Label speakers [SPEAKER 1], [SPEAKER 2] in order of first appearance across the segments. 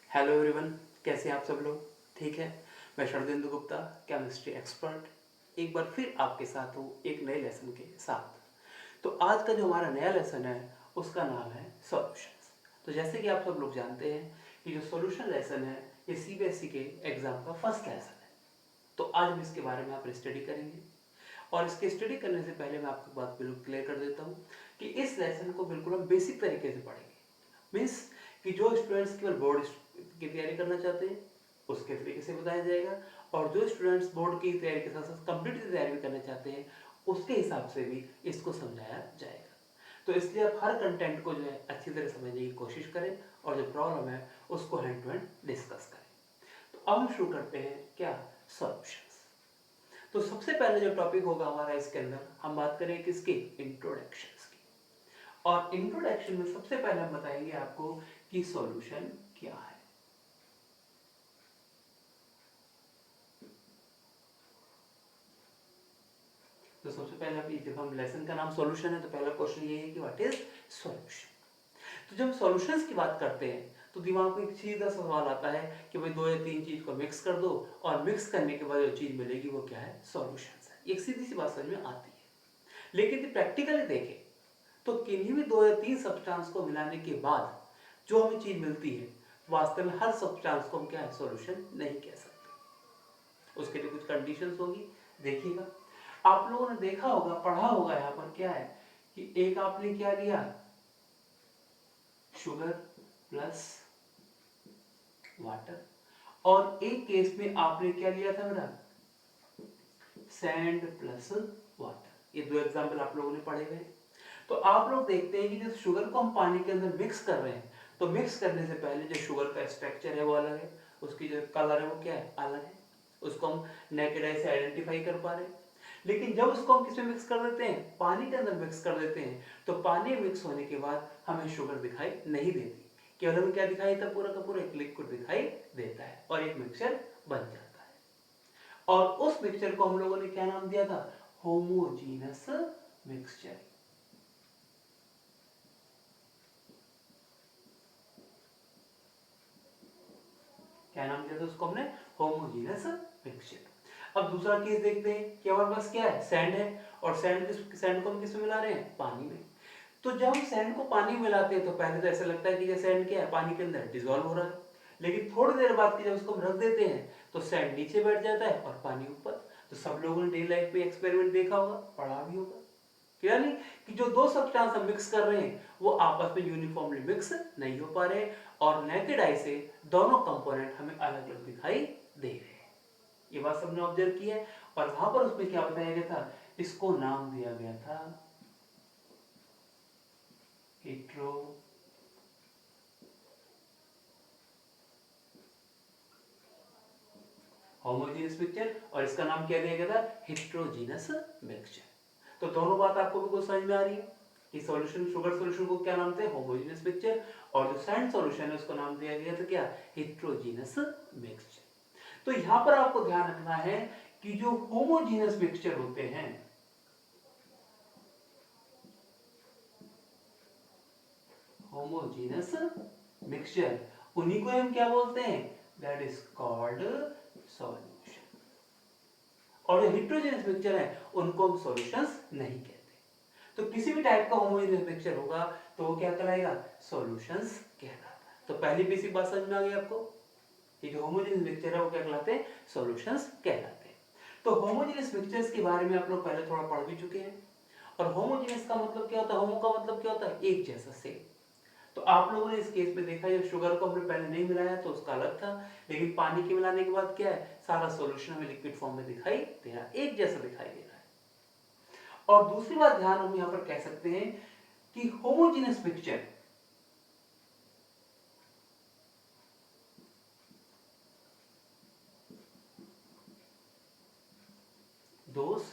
[SPEAKER 1] Hello everyone, कैसे हैं आप सब लोग? ठीक है। मैं शरदेंदु गुप्ता, केमिस्ट्री एक्सपर्ट, एक बार फिर आपके साथ हूँ एक नए लेसन के साथ। तो आज का जो हमारा नया लेसन है उसका नाम है सॉल्यूशंस। तो जैसे कि आप सब लोग जानते हैं कि जो सॉल्यूशन लेसन है ये सीबीएसई के एग्जाम का फर्स्ट लेसन है। तो आज हम इसके बारे में आप स्टडी करेंगे और इसके स्टडी करने से पहले मैं आपको बात बिल्कुल क्लियर कर देता हूँ कि इस लेसन को बिल्कुल हम बेसिक तरीके से पढ़ेंगे। मीन्स कि जो स्टूडेंट्स केवल बोर्ड की तैयारी करना चाहते हैं उसके तरीके से बताया जाएगा, और जो स्टूडेंट्स बोर्ड की तैयारी के साथ साथ कंप्यूटर तैयारी भी करना चाहते हैं उसके हिसाब से भी इसको समझाया जाएगा। तो इसलिए आप हर कंटेंट को जो है अच्छी तरह समझने की कोशिश करें और जो प्रॉब्लम है उसको हैंड टू हैंड डिस्कस करें। तो अब हम शुरू करते हैं क्या, सॉल्यूशंस। तो सबसे पहले जो टॉपिक होगा हमारा इसके अंदर, हम बात करें किसकी, इंट्रोडक्शंस की। और इंट्रोडक्शन में सबसे पहले हम बताएंगे आपको कि सॉल्यूशन क्या है। तो सबसे पहले अभी जब हम लेसन का नाम सॉल्यूशन है तो पहला क्वेश्चन ये है कि व्हाट इज सॉल्यूशन। तो जब सॉल्यूशंस की बात करते हैं तो दिमाग में एक सीधा सवाल आता है कि भाई दो या तीन चीज को मिक्स कर दो और मिक्स करने के बाद जो चीज मिलेगी वो क्या है, सॉल्यूशंस है। एक सीधी सी बात समझ में आती है। लेकिन प्रैक्टिकली देखें तो किन्हीं भी दो या तीन सब्सटेंस को मिलाने के बाद जो हमें चीज मिलती है, वास्तव में हर सब्सटेंस को हम क्या है, सॉल्यूशन नहीं कह सकते। उसके लिए कुछ कंडीशंस होगी। देखिएगा, आप लोगों ने देखा होगा, पढ़ा होगा, यहाँ पर क्या है कि एक आपने क्या लिया, शुगर प्लस वाटर, और एक केस में आपने क्या लिया था मेरा, सैंड प्लस वाटर। ये दो एग्जांपल आप लोगों ने पढ़े हुए। तो आप लोग देखते हैं कि जब शुगर को हम पानी के अंदर मिक्स कर रहे हैं तो मिक्स करने से पहले जो शुगर का स्ट्रक्चर है वो अलग है, उसकी जो कलर है वो क्या है, अलग है। उसको हम नेकेड आई से आइडेंटिफाई कर पा रहे हैं। लेकिन जब उसको हम किसमें मिक्स कर देते हैं, पानी के अंदर मिक्स कर देते हैं, तो पानी मिक्स होने के बाद हमें शुगर दिखाई नहीं देती, केवल हमें क्या दिखाई देता, पूरा का पूरा एक लिक्विड दिखाई देता है और एक मिक्सचर बन जाता है। और उस मिक्सचर को हम लोगों ने क्या नाम दिया था, होमोजीनस मिक्सचर। क्या नाम दिया था उसको हमने, होमोजीनस मिक्सचर। अब दूसरा केस देखते हैं कि हमारे पास क्या है, सैंड है, और सैंड को हम किसमें मिला रहे हैं, पानी में। तो जब हम सैंड को पानी में मिलाते हैं तो पहले तो ऐसा लगता है कि ये सैंड क्या है, पानी के अंदर डिसॉल्व हो रहा है। लेकिन थोड़ी देर बाद जब उसको हम रख देते हैं तो सैंड नीचे बैठ जाता है और पानी ऊपर। तो सब लोगों ने डेली लाइफ में एक्सपेरिमेंट देखा होगा, पढ़ा भी होगा, यानी कि जो दो सब्सटेंस हम मिक्स कर रहे हैं वो आपस में यूनिफॉर्मली मिक्स नहीं हो पा रहे, और नेकेड आई से दोनों कंपोनेंट हमें अलग अलग दिखाई दे रहे हैं। ये बात सबने ऑब्जर्व की है। और वहां पर उसमें क्या बताया गया था, इसको नाम दिया गया था हेट्रो होमोजीनियस मिक्सचर, और इसका नाम क्या दिया गया था, हेट्रोजीनस मिक्सचर। तो दोनों बात आपको बिल्कुल समझ में आ रही है कि सॉल्यूशन, शुगर सॉल्यूशन को क्या नाम थे, होमोजीनियस मिक्सचर, और जो सैंड सॉल्यूशन है उसको नाम दिया गया था क्या, हेट्रोजीनस मिक्सचर। तो यहां पर आपको ध्यान रखना है कि जो होमोजीनस मिक्सचर होते हैं, होमोजीनस मिक्सचर, उन्हीं को हम क्या बोलते हैं, दैट इज कॉल्ड सॉल्यूशन। और जो हेट्रोजीनियस मिक्सचर है उनको हम सॉल्यूशंस नहीं कहते। तो किसी भी टाइप का होमोजेनियस मिक्सचर होगा तो वो क्या कहलाएगा, सॉल्यूशंस कहलाता है। तो पहली बेसिक बात समझ में आ गई आपको, ये जो होमोजेनियस मिक्सचर है वो क्या कहलाते हैं, सॉल्यूशंस कहलाते हैं। तो होमोजेनियस मिक्सचर्स के बारे में आप लोग पहले थोड़ा पढ़ भी चुके हैं। और होमोजेनियस का मतलब क्या होता है, होमो का मतलब क्या होता है, एक जैसा, सेम। तो आप लोगों ने इस केस में देखा, जब शुगर को हमने पहले नहीं मिलाया तो उसका अलग था, लेकिन पानी के मिलाने के बाद क्या है, सारा सॉल्यूशन हमें लिक्विड फॉर्म में दिखाई दे रहा है, एक जैसा दिखाई दे रहा है। और दूसरी बात ध्यान हम यहां पर कह सकते हैं कि homogeneous mixture those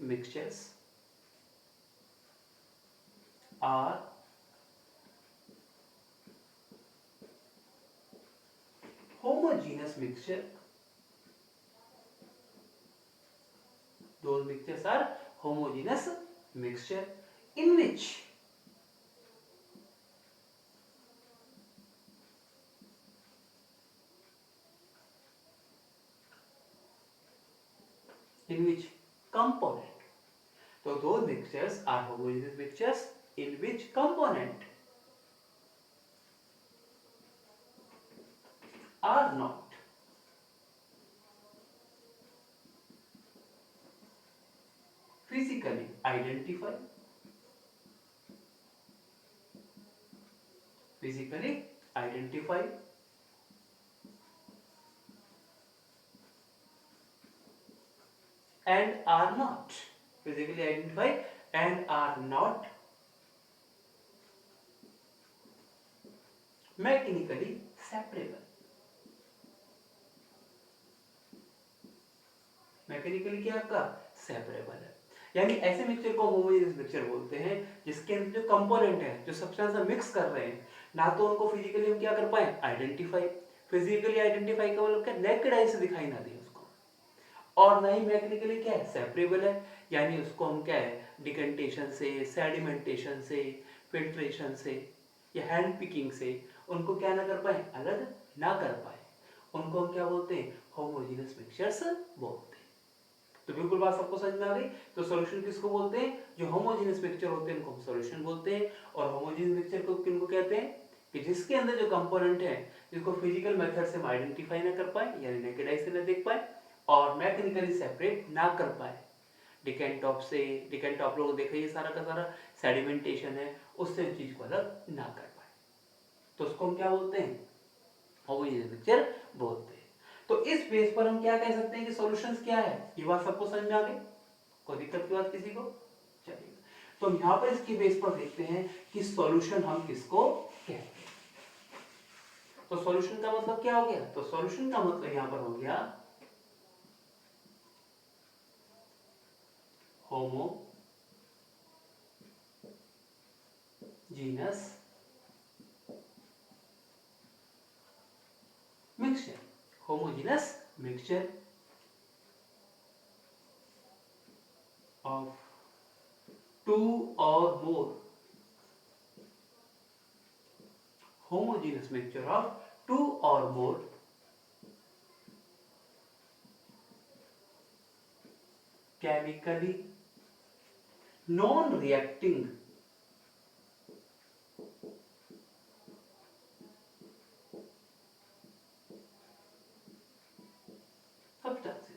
[SPEAKER 1] mixtures are homogeneous mixture, those mixtures are homogeneous mixture in which in which component. So those mixtures are homogeneous mixtures in which component are not physically identified and are not physically identified and are not mechanically separable. Mechanically क्या आपका separable है, यानी ऐसे mixture को homogeneous mixture बोलते हैं जिसके अंदर जो कंपोनेंट है, जो सब्सटेंस हम मिक्स कर रहे हैं, ना तो उनको फिजिकली हम क्या कर पाए आइडेंटिफाई, फिजिकली आइडेंटिफाई का मतलब क्या नेकेड आई से दिखाई ना दे उसको, और ना ही मैकेनिकली क्या है सेपरेबल है, यानी उसको हम क्या है डिकेंटेशन से, सेडिमेंटेशन से, फिल्ट्रेशन से या हैंड पिकिंग से उनको क्या ना कर पाए, अलग ना कर पाए, उनको हम क्या बोलते हैं होमोजेनियस मिक्सचर्स बोलते हैं। तो बिल्कुल बात सबको समझ में आ गई। तो सॉल्यूशन किसको बोलते हैं, जो होमोजेनियस मिक्सचर होते हैं उनको हम सॉल्यूशन बोलते हैं, और होमोजेनियस मिक्सचर को किनको कहते हैं कि जिसके अंदर जो कंपोनेंट है जिसको फिजिकल मेथड से हम आइडेंटिफाई ना कर पाए, यानी नेकेड आई से ना देख पाए और मैकेनिकली सेपरेट ना कर पाए, डिकेंटॉप से, डिकेंटॉप लोग देखा ये सारा का सारा सेडिमेंटेशन है, उससे उस चीज को अलग ना कर पाए, तो उसको हम क्या बोलते हैं होमोजेनियस मिक्सचर बोलते हैं। तो इस बेस पर हम क्या कह सकते हैं कि सॉल्यूशंस क्या है, ये बात सबको समझ में आ गई, कोई दिक्कत की बात किसी को, चलिए तो हम यहां पर इसकी बेस पर देखते हैं कि सॉल्यूशन हम किसको कहते हैं। तो सॉल्यूशन का मतलब क्या हो गया, तो सॉल्यूशन का मतलब यहां पर हो गया homogeneous mixture, homogeneous mixture of two or more, homogeneous mixture of two or more chemically non-reacting substances.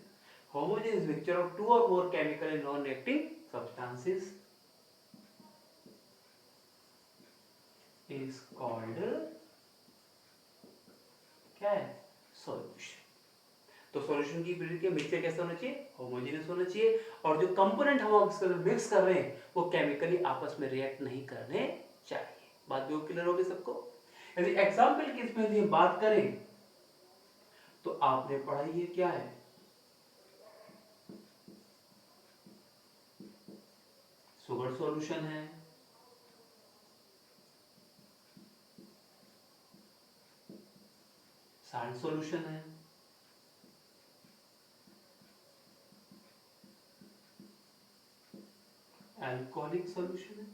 [SPEAKER 1] Homogeneous mixture of two or more chemically non-reacting substances is called क्या है सॉल्यूशन। तो सॉल्यूशन की प्रक्रिया मिक्सचर कैसा होना चाहिए, homogeneous होना चाहिए, और जो कंपोनेंट हम इसके अंदर मिक्स कर रहे हैं वो केमिकली आपस में रिएक्ट नहीं करने चाहिए। बात भी क्लियर होगी सबको। यदि एग्जांपल की इसमें यदि बात करें तो आपने पढ़ा ये क्या है, शुगर सॉल्यूशन है, सॉल्ट सॉल्यूशन है, अल्कोहलिक सॉल्यूशन है।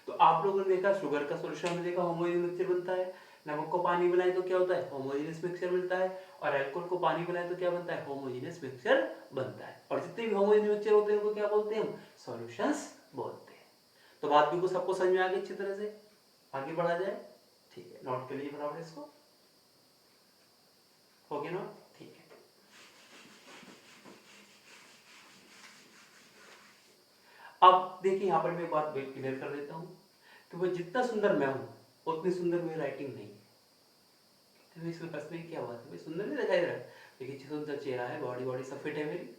[SPEAKER 1] तो आप लोगों ने देखा शुगर का सॉल्यूशन हमने देखा होमोजेनियस मिक्सचर बनता है, नमक को पानी बनाए तो क्या होता है होमोजेनियस मिक्सचर मिलता है, और अल्कोहल को पानी बनाए तो क्या बनता है होमोजेनियस मिक्सचर बनता है, और जितने भी होमोजेनियस मिक्सचर होते हैं उनको क्या बोलते हैं हम सॉल्यूशंस बोलते हैं। तो बात भी को सबको समझ में आ गई अच्छी तरह से, आगे बढ़ा जाए, ठीक है नोट के लिए बराबर इसको, हो गया ना, ठीक है। अब देखिए यहाँ पर मैं बात क्लियर कर देता हूँ, तो वो जितना सुंदर मैं हूँ उतनी सुंदर मेरी राइटिंग नहीं है, तो इसमें हंसने की क्या बात है, सुंदर नहीं दिखाई दे रहा है, देखिए सुंदर चेहरा है, बॉडी बॉडी सब फिट है मेरी,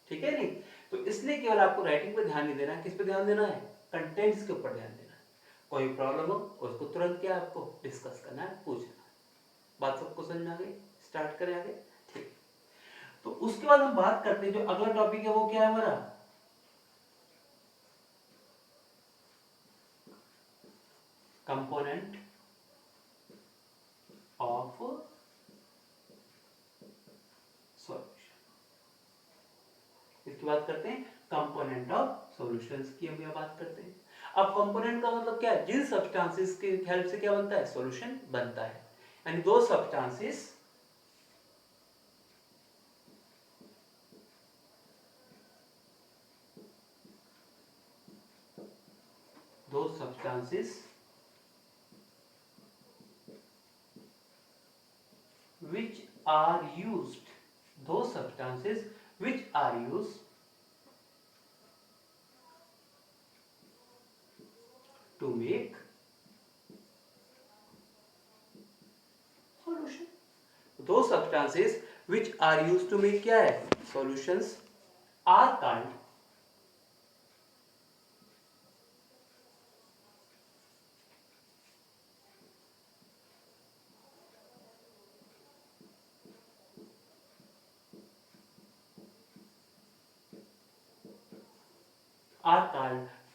[SPEAKER 1] ठीक है नहीं, तो इसलिए केवल आपको राइटिंग पे ध्यान नहीं देना है, किस पे ध्यान देना है कंटेंट्स के ऊपर ध्यान देना है, कोई प्रॉब्लम हो उसको तुरंत क्या आपको डिस्कस करना है, पूछना। बात सबको समझ में आ गई, स्टार्ट करें आगे, ठीक। तो उसके बाद हम बात करते हैं जो अगला टॉपिक है वो क्या है हमारा कंपोनेंट ऑफ सॉल्यूशन, इसकी बात करते हैं कंपोनेंट ऑफ सॉल्यूशंस की हम यह बात करते हैं। अब कंपोनेंट का मतलब क्या है, जिन सब्सटेंसेस की हेल्प से क्या बनता है सॉल्यूशन बनता है, यानी दो substances those substances which are used, those substances which are used to make solution. Those substances which are used to make क्या है solutions are called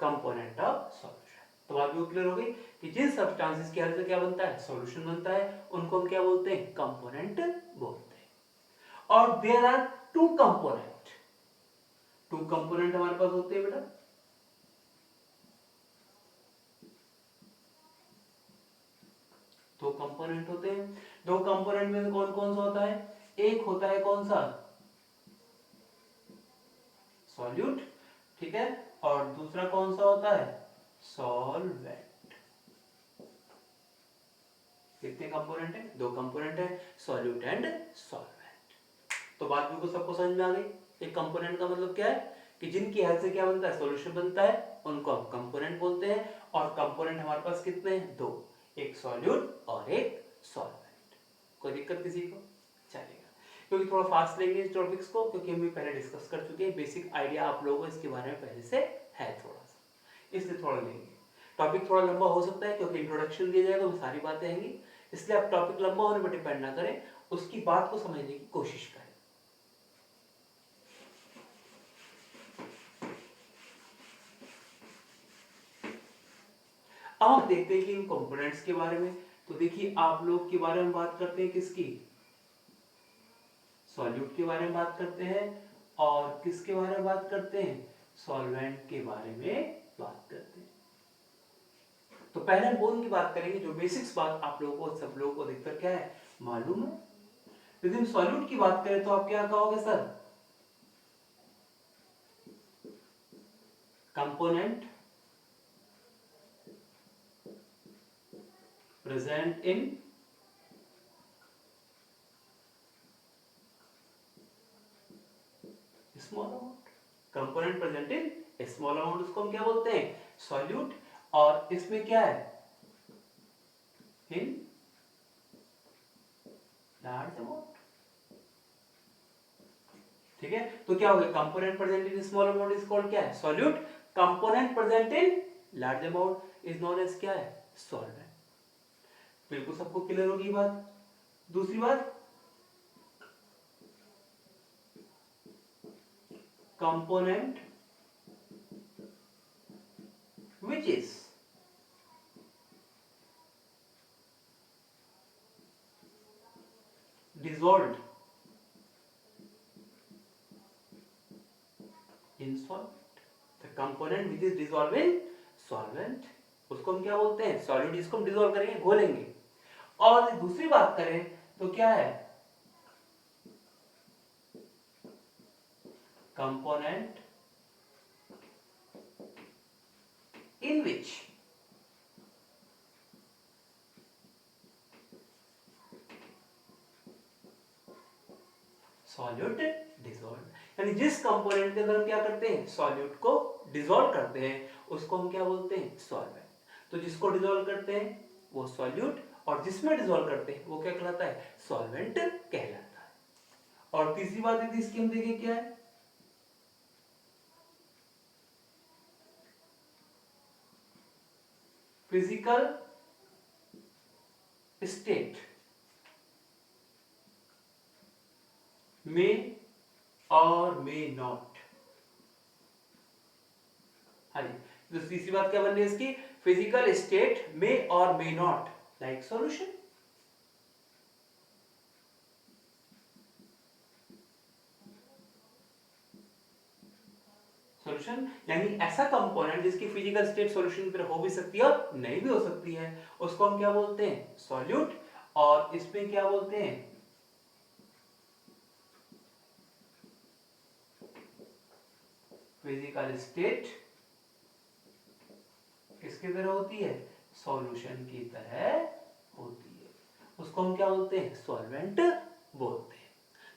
[SPEAKER 1] component of solution. तो बात भी क्लियर हो गई कि जिन सब्सटेंसेस की हेल्प से क्या बनता है सॉल्यूशन बनता है उनको हम क्या बोलते हैं कंपोनेंट बोलते हैं। और there are two component, two component हमारे पास होते हैं बेटा, दो कंपोनेंट होते हैं। दो कंपोनेंट में से कौन कौन सा होता है, एक होता है कौन सा सॉल्यूट, ठीक है, और दूसरा कौन सा होता है सॉल्वेंट। कितने कंपोनेंट है, दो कंपोनेंट है सॉल्यूट एंड सॉल्वेंट। तो बात बिल्कुल सबको समझ में आ गई। एक कंपोनेंट का मतलब क्या है कि जिनकी हेल्प से क्या बनता है सॉल्यूशन बनता है उनको हम कंपोनेंट बोलते हैं। और कंपोनेंट हमारे पास कितने हैं दो, एक सॉल्यूट और एक सॉल्वेंट। कोई दिक्कत किसी को, चलेगा। क्योंकि थोड़ा फास्ट लेंगे इस टॉपिक्स को क्योंकि हम पहले डिस्कस कर चुके हैं, बेसिक आइडिया आप लोगों को इसके बारे में पहले से है थोड़ा सा, इसलिए थोड़ा लेंगे। टॉपिक थोड़ा लंबा हो सकता है क्योंकि इंट्रोडक्शन दिया जाएगा तो सारी बातें आएंगी, इसलिए आप टॉपिक लंबा होने पर डिपेंड ना करें, उसकी बात को समझने की कोशिश करें। अब हम देखते हैं कि इन कंपोनेंट्स के बारे में। तो देखिए आप लोग के बारे में बात करते हैं किसकी, सॉल्यूट के बारे में बात करते हैं और किसके बारे में बात करते हैं सॉल्वेंट के बारे में बात करते हैं। तो पहले हम बोन की बात करेंगे, जो बेसिक्स बात आप लोगों को सब लोगों को देखकर क्या है मालूम है। यदि हम सॉल्यूट की बात करें तो आप क्या कहोगे sir, component present in small amount, component present in small amount, उसको हम क्या बोलते हैं सॉल्यूट। और इसमें क्या है इन लार्ज अमाउंट, ठीक है। तो क्या हो गया component present in small amount is called क्या है solute, component present in large amount is known as क्या है सॉल्वेंट। बिल्कुल सबको क्लियर होगी बात। दूसरी बात component which is dissolved in solvent, the component which is dissolved in solvent उसको हम क्या बोलते हैं सॉल्यूट, जिसको हम डिसॉल्व करेंगे घोलेंगे। और दूसरी बात करें तो क्या है component in which solute dissolve, यानी जिस कंपोनेंट के अंदर हम क्या करते हैं सॉल्यूट को डिसॉल्व करते हैं उसको हम क्या बोलते हैं सॉल्वेंट। तो जिसको डिसॉल्व करते हैं वो सॉल्यूट और जिसमें डिसॉल्व करते हैं वो क्या कहलाता है सॉल्वेंट कहलाता है। और तीसरी बात यदि इसकी हम देखें क्या है फिजिकल स्टेट में और मे नॉट। हाँ जी, तो तीसरी बात क्या बन रही है इसकी फिजिकल स्टेट में और may not like solution. Solution यानी ऐसा कंपोनेंट जिसकी फिजिकल स्टेट सॉल्यूशन पर हो भी सकती है और नहीं भी हो सकती है उसको हम क्या बोलते हैं सॉल्यूट। और इसमें क्या बोलते हैं फिजिकल स्टेट किसकी तरह होती है, सॉल्यूशन की तरह होती है, उसको हम क्या बोलते हैं, सॉल्वेंट बोलते हैं।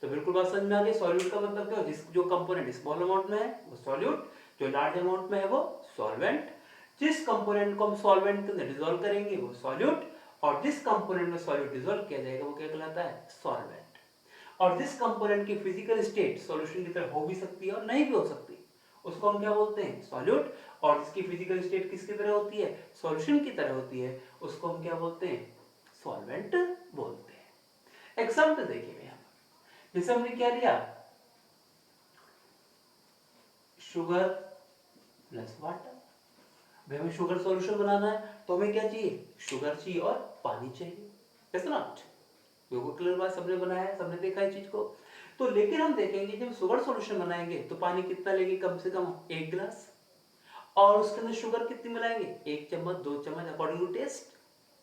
[SPEAKER 1] तो बिल्कुल बात समझ में आ गई। सॉल्यूट का मतलब क्या, जो कंपोनेंट स्मॉल अमाउंट में है वो सॉल्यूट, जो लार्ज अमाउंट में है वो सॉल्वेंट। जिस कंपोनेंट को हम सॉल्वेंट के अंदर डिसॉल्व करेंगे वो सॉल्यूट, और जिस कंपोनेंट में सॉल्यूट डिसॉल्व किया जाएगा वो क्या कहलाता है, सॉल्वेंट। और जिस कंपोनेंट की फिजिकल स्टेट सॉल्यूशन की तरह हो भी सकती है और नहीं भी हो सकती, उसको हम क्या बोलते हैं, सॉल्यूट। और जिसकी फिजिकल स्टेट किसकी तरह होती है, सॉल्यूशन की तरह होती है, उसको हम क्या बोलते हैं, सॉल्वेंट बोलते हैं। एग्जांपल देखिए यहां पर, जैसे हमने क्या लिया, शुगर प्लस वाटर। भाई हमें शुगर सॉल्यूशन बनाना है तो हमें क्या चाहिए, शुगर चाहिए और पानी चाहिए, यस नॉट। बिल्कुल क्लियर बात, सबने बनाया है, सबने देखा है चीज को। तो लेकिन हम देखेंगे जब शुगर सॉल्यूशन बनाएंगे तो पानी कितना लेंगे, कम से कम 1 गिलास, और उसके अंदर शुगर कितनी मिलाएंगे, 1 चम्मच 2 चम्मच अकॉर्डिंग टू टेस्ट।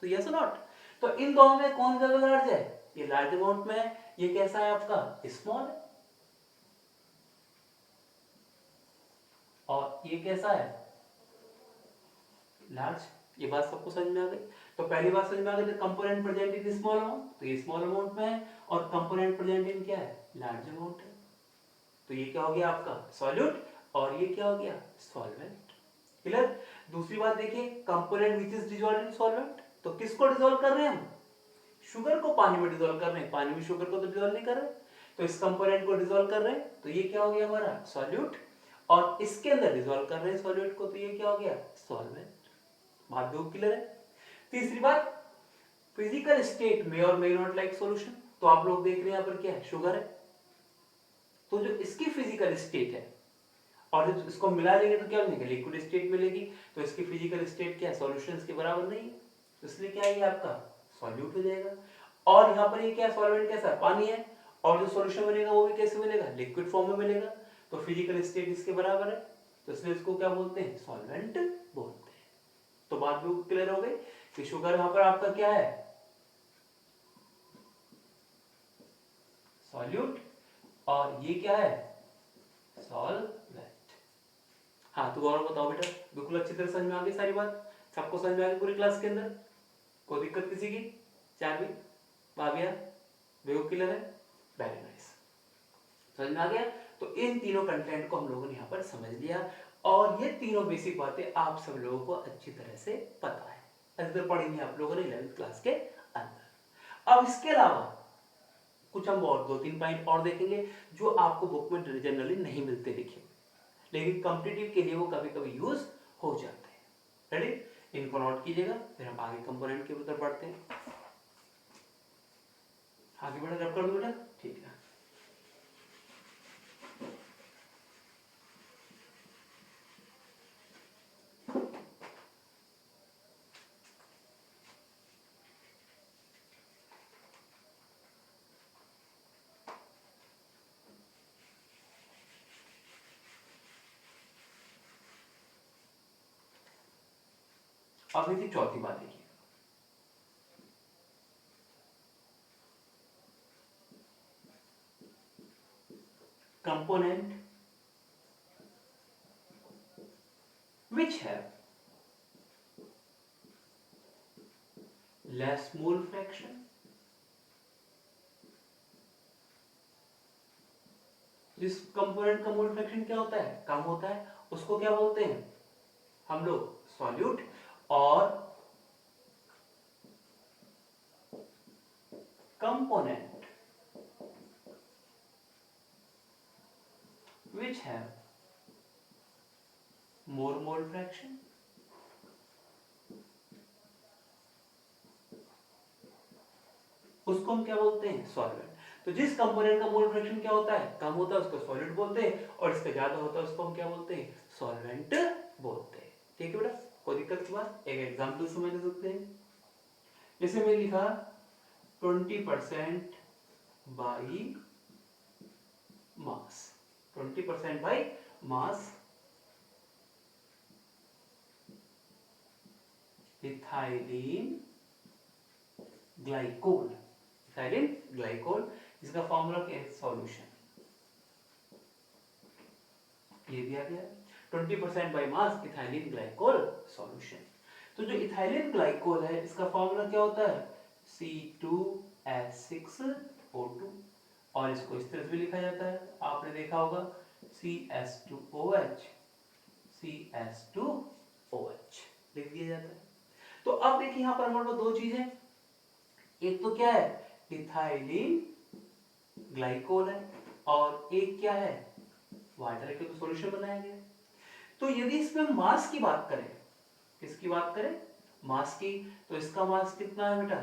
[SPEAKER 1] तो यस नॉट। तो इन दोनों में कौन ज्यादा लार्ज है, ये लार्ज अमाउंट में है, ये कैसा है आपका, स्मॉल है, और ये कैसा है, लार्ज। ये बात सबको समझ में आ गई। तो पहली बात समझ में आ गई, component present in small amount, तो ये स्मॉल अमाउंट में है, और कंपोनेंट प्रेजेंट इन क्या है, लार्ज अमाउंट है। तो ये क्या हो गया आपका सॉल्यूट, और ये क्या हो गया, सॉल्वेंट। क्लियर। दूसरी बात देखिए, component which is dissolved in solvent, तो किसको डिसॉल्व कर रहे हैं हम, शुगर को पानी में डिसॉल्व कर रहे हैं, पानी में शुगर को तो डिसॉल्व नहीं कर रहे। तो इस कंपोनेंट को डिसॉल्व कर रहे हैं, तो ये क्या हो गया हमारा सॉल्यूट, और इसके अंदर डिसॉल्व कर रहे हैं सॉल्यूट को, तो ये क्या हो गया, सॉल्वेंट। बात दो क्लियर है। तीसरी बात, फिजिकल स्टेट में और मे नॉट लाइक सॉल्यूशन। तो आप लोग देख रहे हैं यहाँ पर क्या है, शुगर है, तो जो इसकी फिजिकल स्टेट है, और जब इसको मिला लेंगे तो क्या मिलेगा, लिक्विड स्टेट मिलेगी। तो इसकी फिजिकल स्टेट क्या है, सॉल्यूशन के बराबर नहीं है, तो इसलिए क्या है आपका सॉल्यूट हो जाएगा। और यहाँ पर ये क्या सॉल्वेंट कैसा है, पानी है, और जो सॉल्यूशन बनेगा वो भी कैसे मिलेगा, लिक्विड फॉर्म में मिलेगा। तो फिजिकल स्टेट इसके बराबर है, तो इसलिए इसको क्या बोलते हैं, सॉल्वेंट बोलते हैं। तो बात भी क्लियर हो गई कि शुगर यहाँ पर आपका क्या है, सॉल्यूट, और ये क्या है, सॉल्वेंट। हाँ तो गौरव बताओ बेटा, बिल्कुल अच्छी तरह समझ में आ गई सारी बात, सबको समझ में आ गई पूरी क्लास के अंदर, कोई दिक्कत किसी की, चारवी भाभिया बिल्कुल क्लियर है, वेरी नाइस, समझ में आ गया। तो इन तीनों कंटेंट को हम लोगों ने यहाँ पर समझ लिया, और ये तीनों बेसिक बातें आप सब लोगों को अच्छी तरह से पता है, इधर पढ़ेंगे आप लोगों ने 11th क्लास के अंदर। अब इसके अलावा कुछ हम और 2-3 पॉइंट और देखेंगे जो आपको बुक में जनरली नहीं मिलते लिखे, लेकिन कॉम्पिटिटिव के लिए वो कभी कभी यूज हो जाते हैं। रेडी, इनको नोट कीजिएगा, फिर हम आगे कंपोनेंट के ऊपर बढ़ते हैं। आगे बढ़ा, रब कर दो बेटा, ठीक है। अब देखिए चौथी बात देखिए, component which have less mole fraction, जिस कंपोनेंट का मोल फ्रैक्शन क्या होता है, कम होता है, उसको क्या बोलते हैं हम लोग, सॉल्यूट। और component which have more mole fraction, उसको हम क्या बोलते हैं, सॉल्वेंट। तो जिस कंपोनेंट का मोल फ्रैक्शन क्या होता है, कम होता है, उसको सॉलिड बोलते हैं, और इसका ज्यादा होता है उसको हम क्या बोलते हैं, सॉल्वेंट बोलते हैं। ठीक है बेटा, कोई दिक्कत की बात, एक एग्जांपल समझ सकते हैं। जैसे मैं लिखा 20% by mass, 20% by mass ethylene glycol, ethylene glycol, इसका फॉर्मूला क्या है, सॉल्यूशन, ये दिया गया 20% by mass ethylene glycol solution. तो जो इथाइलिन ग्लाइकोल है इसका फॉर्मूला क्या होता है, C2H6O2, और इसको इस तरह से भी लिखा जाता है, आपने देखा होगा CS2OH, CS2OH लिख दिया जाता है। तो अब देखिए यहां पर हमारे पास दो चीजें, एक तो क्या है इथाइलिन ग्लाइकोल है और एक क्या है वाटर का तो सॉल्यूशन बनाया गया। तो यदि इसमें मास की बात करें, किसकी बात करें, मास की, तो इसका मास कितना है बेटा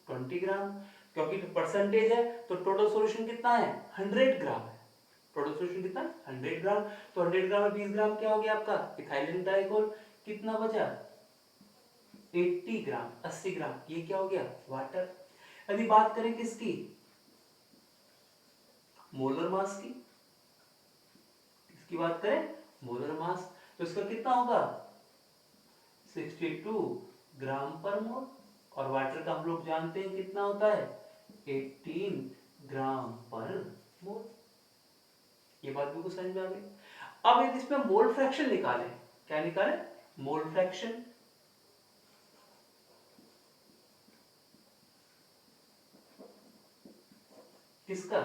[SPEAKER 1] 20 ग्राम, क्योंकि परसेंटेज है तो टोटल सॉल्यूशन कितना है 100 ग्राम है, टोटल सॉल्यूशन कितना 100 ग्राम, तो 100 ग्राम में 20 ग्राम क्या हो गया आपका इथाइलिन ग्लाइकोल, कितना बचा 80 ग्राम, 80 ग्राम, ये क्या हो गया वाटर। यदि बात करें किसकी मोलर मास की, किसकी बात करें मोलर मास, तो इसका कितना होगा 62 ग्राम पर मोल, और वाटर का हम लोग जानते हैं कितना होता है 18 ग्राम पर मोल। ये बात बिल्कुल समझ में आ गई। अब यदि इसमें मोल फ्रैक्शन निकालें, क्या निकालें मोल फ्रैक्शन, किसका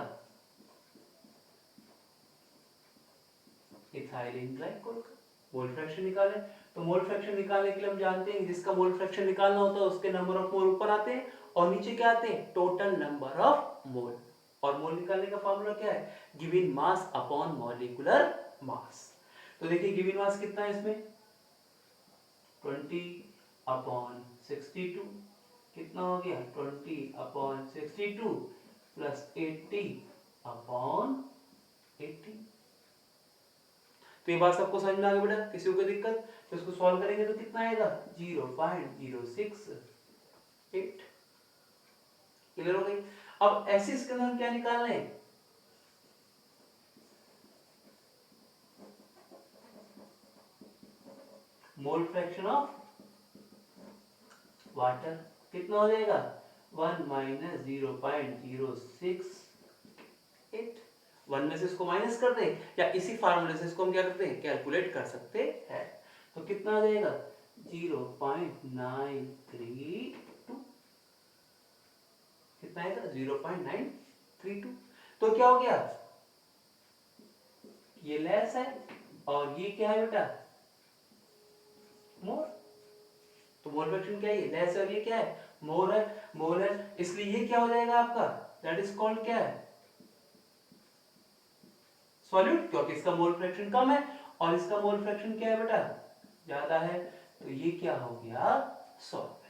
[SPEAKER 1] इथाइलिन ग्लाइकोल का मोल फ्रैक्शन निकालें। तो मोल फ्रैक्शन निकालने के लिए हम जानते हैं जिसका मोल फ्रैक्शन निकालना होता है उसके नंबर ऑफ मोल ऊपर आते हैं और नीचे क्या आते हैं टोटल नंबर ऑफ मोल, और मोल निकालने का फार्मूला क्या है given mass upon molecular mass. तो देखिए गिवन मास कितना है इसमें 20/62, कितना हो गया 20/62 प्लस 80/80। तो ये बात सबको समझ में आ गई बेटा, किसी को दिक्कत, तो इसको सॉल्व करेंगे तो कितना आएगा 0.068, क्लियर हो गई। अब ऐसे इसके अंदर हम क्या निकालना है मोल फ्रैक्शन ऑफ वाटर, कितना हो जाएगा 1 माइनस 0.068, 1 में से इसको माइनस कर दें या इसी फार्मूले से इसको हम क्या करते हैं कैलकुलेट कर सकते हैं, तो कितना आ जाएगा 0.932, कितना आएगा 0.932। तो क्या हो गया ये लेस है और ये क्या है बेटा मोर, तो मोल फ्रैक्शन क्या है लेस है और ये क्या है मोर है, मोर है, इसलिए ये क्या हो जाएगा आपका दैट इज कॉल्ड क्या है सॉल्यूट, क्योंकि इसका मोल फ्रैक्शन कम है और इसका मोल फ्रैक्शन क्या है बेटा ज्यादा है, तो ये क्या हो गया सॉल्वेंट।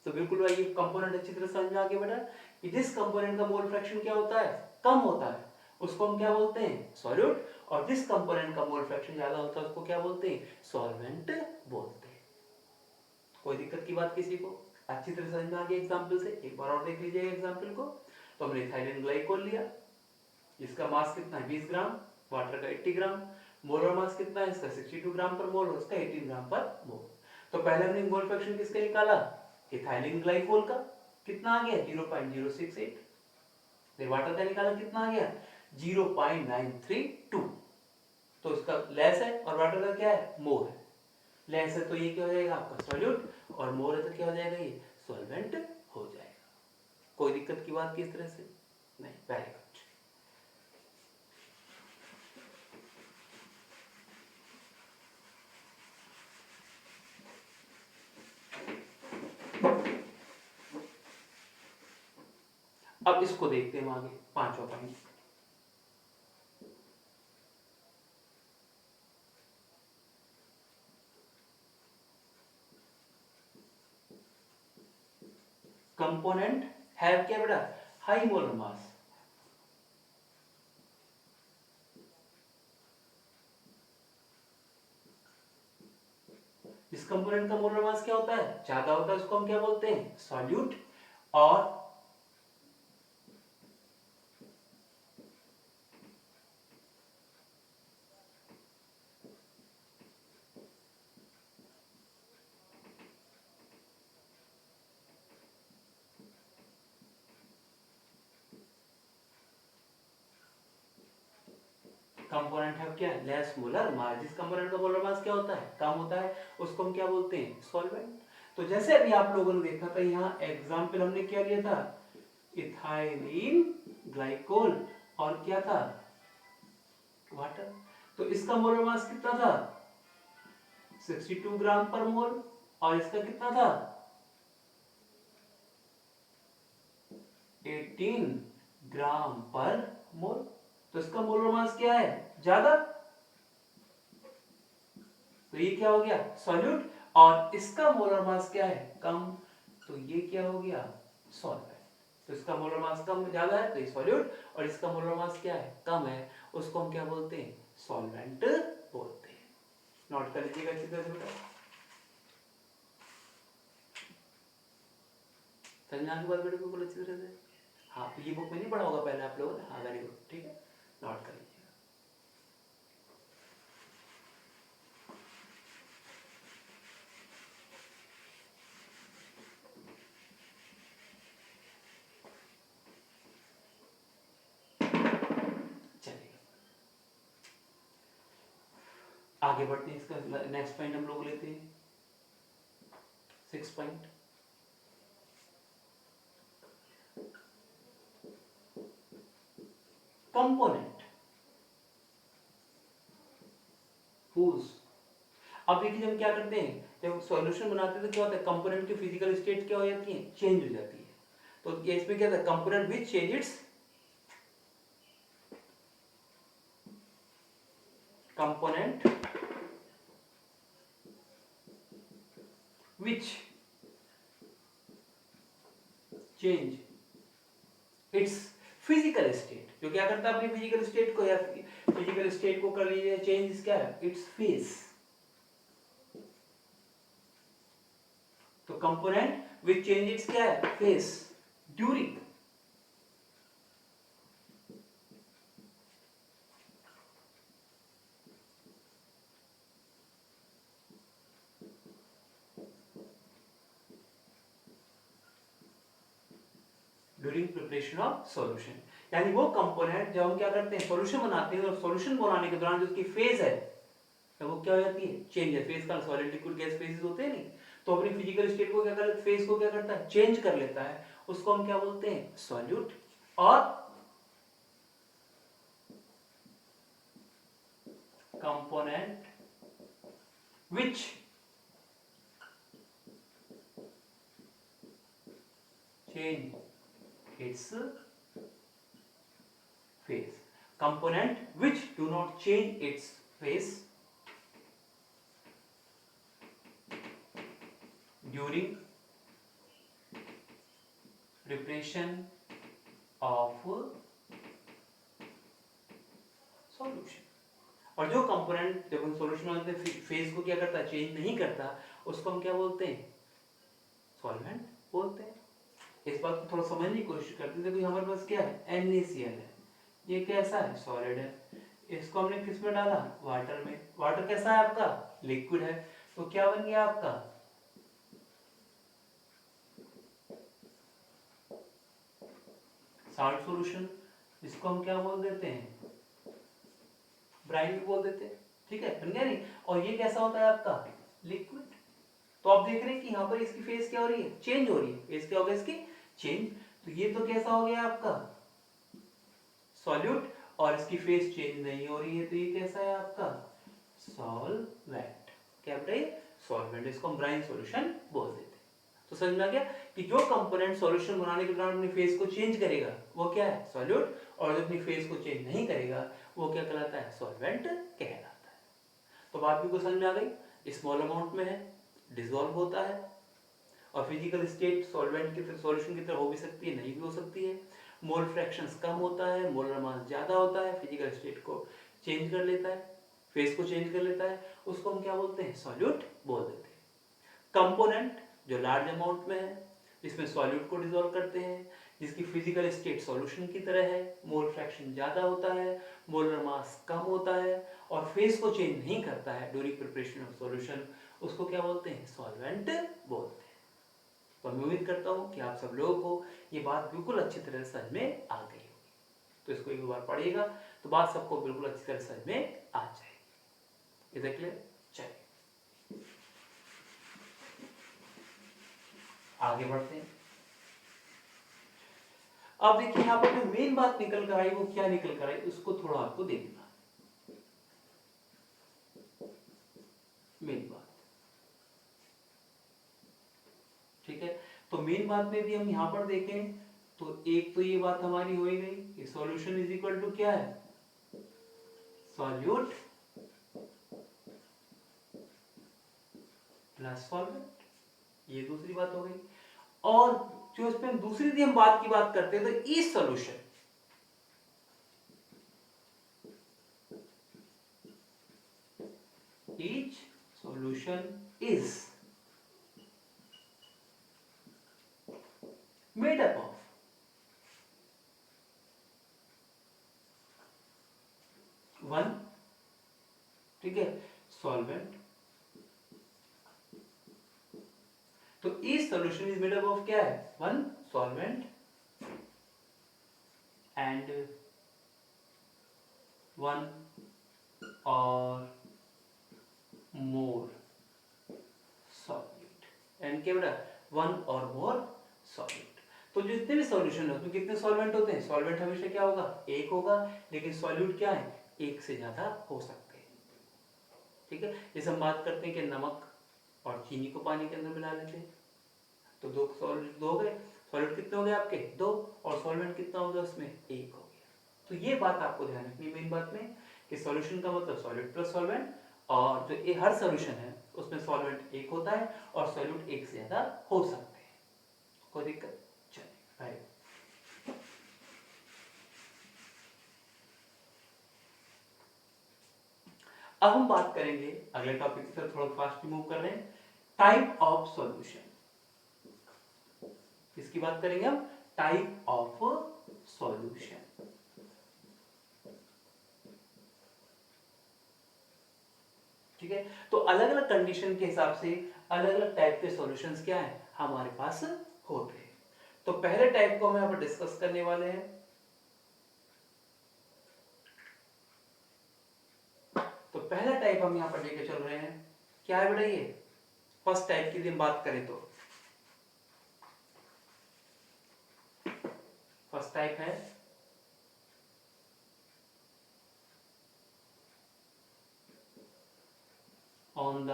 [SPEAKER 1] तो बिल्कुल भाई ये कंपोनेंट अच्छी तरह समझ में आ गया बेटा कि जिस कंपोनेंट का मोल फ्रैक्शन क्या होता है कम होता है उसको हम क्या बोलते हैं सॉल्यूट, और जिस कंपोनेंट का मोल फ्रैक्शन ज्यादा होता है उसको क्या बोलते हैं सॉल्वेंट बोलते हैं। कोई दिक्कत की बात किसी को, अच्छी तरह समझ में आ गया एग्जांपल से, एक बार और देख लीजिएगा एग्जांपल को। तो हमने इथाइलिन ग्लाइकोल लिया, इसका मास कितना है 20 ग्राम, वाटर का 80 ग्राम, मोलर मास कितना है इसका 62 ग्राम पर मोल और इसका 18 ग्राम पर मोल। तो पहले हमने मोल फ्रैक्शन किसका निकाला इथाइलिन ग्लाइकोल का, कितना आ गया 0.068, फिर वाटर का निकाला कितना आ गया 0.932, तो इसका लेस है और वाटर का क्या है मोर है, लेस है तो ये क्या हो जाएगा आपका सॉल्यूट और मोर है तो क्या हो जाएगा ये सॉल्वेंट हो जाएगा। कोई दिक्कत की बात किस तरह से नहीं, वेरी गुड। अब इसको देखते हैं आगे पांचवा पॉइंट, कंपोनेंट हैव क्या बेटा हाई मोलर मास, इस कंपोनेंट का मोलर मास क्या होता है ज्यादा होता है उसको हम क्या बोलते हैं सॉल्यूट, और कंपोनेंट है क्या, लेस मोलर मास। जिस कंपोनेंट का मोलर मास क्या होता है, कम होता है, उसको हम क्या बोलते हैं, सॉल्वेंट। तो जैसे अभी आप लोगों ने देखा था, यहाँ एग्जाम्पल हमने क्या लिया था, इथाइलिन ग्लाइकोल और क्या था, वाटर। तो इसका मोलर मास कितना था, 62 ग्राम पर मोल, और इसका कितना था, 18 ग्राम पर मोल। तो इसका मोलर मास क्या है, ज्यादा, तो ये क्या हो गया, सॉल्यूट। और इसका मोलर मास क्या है, कम, तो ये क्या हो गया, सॉल्वेंट। तो इसका मोलर मास कम ज्यादा है तो ये सॉल्यूट, और इसका मोलर मास क्या है, कम है, उसको हम क्या बोलते हैं, सॉल्वेंट बोलते हैं। नोट कर लीजिएगा अच्छी तरह से बेटा, समझना की बात बेटा बिल्कुल अच्छी तरह से। हाँ, ये बुक में नहीं पढ़ा होगा पहले आप लोगों ने, हाँ वेरी गुड, ठीक है, नोट कर लीजिए। चलिए आगे बढ़ते हैं, इसका नेक्स्ट पॉइंट हम लोग लेते हैं, 6 पॉइंट। कंपोनेंट हुज, अब देखिए जब हम क्या करते हैं, जब सॉल्यूशन बनाते हैं तो क्या होता है, कंपोनेंट की फिजिकल स्टेट क्या हो जाती है, चेंज हो जाती है। तो ये इसमें क्या था, component which change it's, component which change it's physical state, जो क्या करता है अपनी फिजिकल स्टेट को, या फिजिकल स्टेट को कर लीजिए चेंज, क्या है, इट्स फेस। तो कंपोनेंट विच चेंज इट्स क्या है, face, during during preparation of solution. यानी वो कंपोनेंट जब हम क्या करते हैं, सॉल्यूशन बनाते हैं, और सॉल्यूशन बनाने के दौरान जो उसकी फेज है, तो वो क्या हो जाती है, चेंज है। फेज का सॉलिड लिक्विड गैस फेजेस होते हैं नहीं, तो अपनी फिजिकल स्टेट को क्या करता है, फेज को क्या करता है, चेंज कर लेता है, उसको हम क्या बोलते हैं, सॉल्यूट। और component which change it's phase, component which do not change its phase during preparation of solution। और जो कंपोनेंट जब हम सॉल्यूशन बनाते हैं फेज को क्या करता है, चेंज नहीं करता, उसको हम क्या बोलते हैं, सॉल्वेंट बोलते हैं। इस बात को थोड़ा समझने की कोशिश करते हैं। देखो हमारे पास क्या है, NaCl है, ये कैसा है, सॉलिड है, इसको हमने किस में डाला, वाटर में। वाटर कैसा है आपका, लिक्विड है, तो क्या बन गया आपका, साल्ट सॉल्यूशन। इसको हम क्या बोल देते हैं, ब्राइन भी बोल देते हैं, ठीक है, बन गया नहीं। और ये कैसा होता है आपका, लिक्विड। तो आप देख रहे हैं कि यहाँ पर इसकी फेस क्या हो रही है, चेंज हो रही है, फेस क्या हो गया इसकी, चेंज। तो ये तो कैसा हो गया आपका, सॉल्यूट, और इसकी फेस चेंज नहीं हो रही है, तो ये कैसा है आपका, सॉल्वेंट। क्या बताइए, सॉल्वेंट। इसको हम ब्राइन सॉल्यूशन बोल देते हैं। तो समझ में आ गया कि जो कंपोनेंट सॉल्यूशन बनाने के दौरान अपनी फेस को चेंज करेगा वो क्या है, सॉल्यूट, और जो अपनी फेस को चेंज नहीं करेगा वो क्या कहलाता है, सॉल्वेंट कहलाता है। तो बात भी को समझ में आ गई, स्मॉल अमाउंट में है, डिसॉल्व होता है, और फिजिकल स्टेट सॉल्वेंट की सॉल्यूशन की तरह हो भी सकती है, नहीं भी हो सकती है। मोल फ्रैक्शंस कम होता है, मोलर मास ज़्यादा होता है, फिजिकल स्टेट को चेंज कर लेता है, फेस को चेंज कर लेता है, उसको हम क्या बोलते हैं, सॉल्यूट बोल देते हैं। कंपोनेंट जो लार्ज अमाउंट में है, जिसमें सॉल्यूट को डिसॉल्व करते हैं, जिसकी फिजिकल स्टेट सॉल्यूशन की तरह है, मोल फ्रैक्शन ज़्यादा होता है, मोलर मास कम होता है, और फेस को चेंज नहीं करता है ड्यूरिंग प्रिपरेशन ऑफ सॉल्यूशन, उसको क्या बोलते हैं, सॉल्वेंट बोलते हैं। तो मैं उम्मीद करता हूँ कि आप सब लोगों को ये बात बिल्कुल अच्छी तरह से समझ में आ गई होगी। तो इसको एक बार पढ़िएगा तो बात सबको बिल्कुल अच्छी तरह समझ में आ जाएगी। इधर क्लियर? चलिए आगे बढ़ते हैं। अब देखिए यहाँ पर जो मेन बात निकल कर आई वो क्या निकल कर आई उसको थोड़ा आपको देखना। मेन बात, ठीक है, तो मेन बात में भी हम यहां पर देखें तो एक तो ये बात हमारी हो ही गई कि सॉल्यूशन इज इक्वल टू क्या है, सॉल्यूट प्लस सॉल्वेंट, ये दूसरी बात हो गई। और जो इसमें दूसरी यदि हम बात की बात करते हैं तो इस solution, each solution is made up of one, ठीक है, सॉल्वेंट। तो each solution is made up of क्या है, वन सॉल्वेंट एंड वन और मोर सॉल्यूट, एंड क्या बेटा, वन और मोर सॉल्यूट। तो जितने भी सॉल्यूशन है उसमें कितने सॉल्वेंट होते हैं, सॉल्वेंट हमेशा क्या होगा, एक होगा, लेकिन सॉल्यूट क्या है, एक से ज्यादा हो सकते हैं, ठीक है। जैसे हम बात करते हैं कि नमक और चीनी को पानी के अंदर मिला लेते हैं तो दो सॉल्यूट, दो हो गए, सॉल्यूट कितने हो गए आपके, दो, और सॉल्वेंट कितना हो गया उसमें, एक हो गया। तो ये बात आपको ध्यान रखनी है मेन बात में कि सॉल्यूशन का मतलब सॉल्यूट प्लस सॉल्वेंट, और जो ये हर सॉल्यूशन है उसमें सॉल्वेंट एक होता है और सॉल्यूट एक से ज्यादा हो सकते हैं। कोई दिक्कत? चलिए भाई, अब हम बात करेंगे अगले टॉपिक की तरफ, थोड़ा फास्ट मूव कर रहे हैं, टाइप ऑफ सॉल्यूशन। किसकी बात करेंगे हम, टाइप ऑफ सॉल्यूशन। ठीक है, तो अलग अलग कंडीशन के हिसाब से अलग अलग टाइप के सॉल्यूशंस क्या है हमारे पास होते हैं। तो पहले टाइप को हम यहां पर डिस्कस करने वाले हैं। तो पहला टाइप हम यहां पर लेके चल रहे हैं, क्या है बेटा, ये फर्स्ट टाइप की हम बात करें तो फर्स्ट टाइप है ऑन द